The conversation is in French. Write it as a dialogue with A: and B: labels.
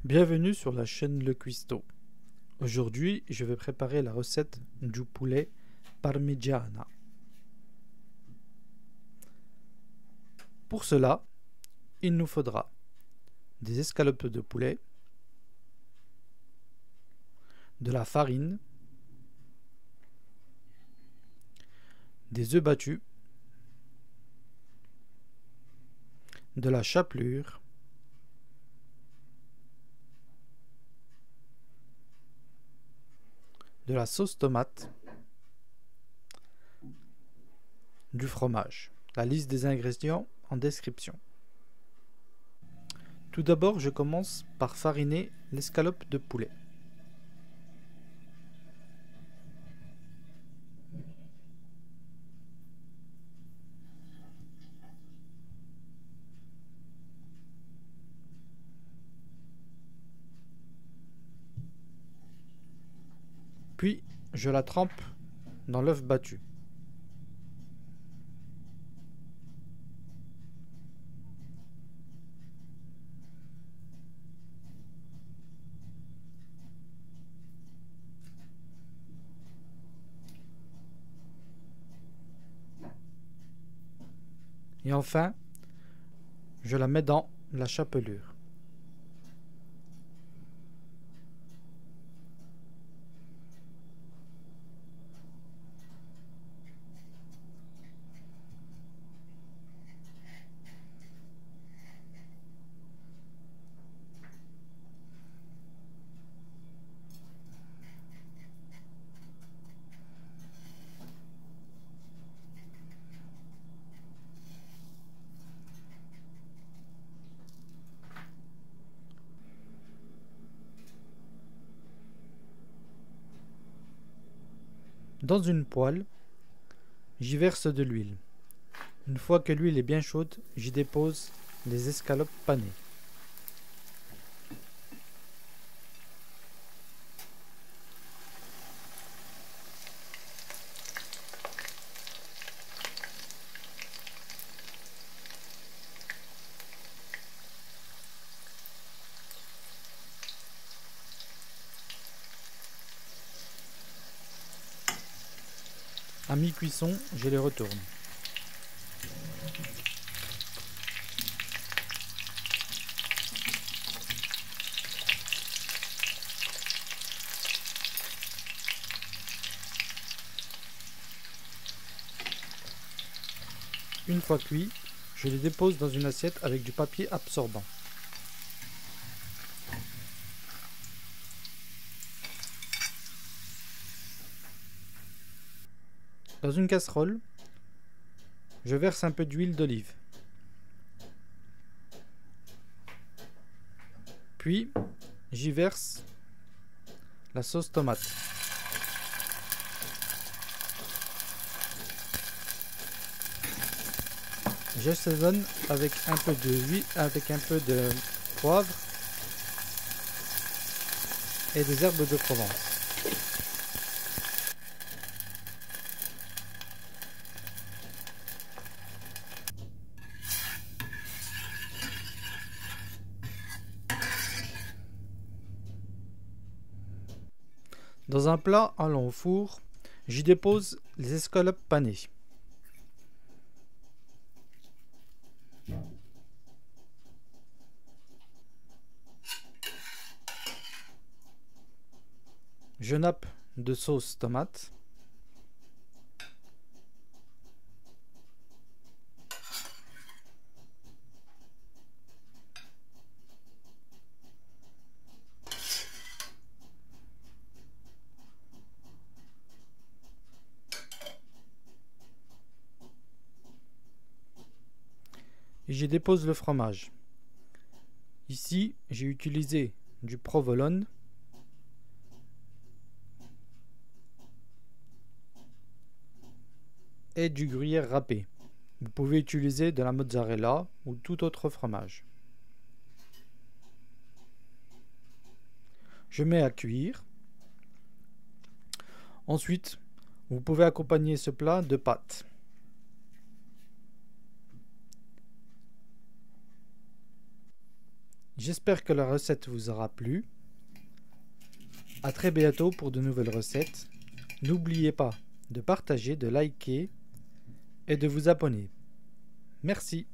A: Bienvenue sur la chaîne Le Cuistot. Aujourd'hui, je vais préparer la recette du poulet parmigiana. Pour cela, il nous faudra des escalopes de poulet, de la farine, des œufs battus, de la chapelure, de la sauce tomate, du fromage. La liste des ingrédients en description. Tout d'abord, je commence par fariner l'escalope de poulet. Puis, je la trempe dans l'œuf battu. Et enfin, je la mets dans la chapelure. Dans une poêle, j'y verse de l'huile. Une fois que l'huile est bien chaude, j'y dépose les escalopes panées. À mi-cuisson, je les retourne. Une fois cuits, je les dépose dans une assiette avec du papier absorbant. Dans une casserole, je verse un peu d'huile d'olive. Puis, j'y verse la sauce tomate. J'assaisonne avec un peu d'huile, avec un peu de poivre et des herbes de Provence. Dans un plat allant au four, j'y dépose les escalopes panées. Je nappe de sauce tomate. Et j'y dépose le fromage. Ici, j'ai utilisé du provolone, et du gruyère râpé. Vous pouvez utiliser de la mozzarella ou tout autre fromage. Je mets à cuire. Ensuite, vous pouvez accompagner ce plat de pâtes. J'espère que la recette vous aura plu. À très bientôt pour de nouvelles recettes. N'oubliez pas de partager, de liker et de vous abonner. Merci.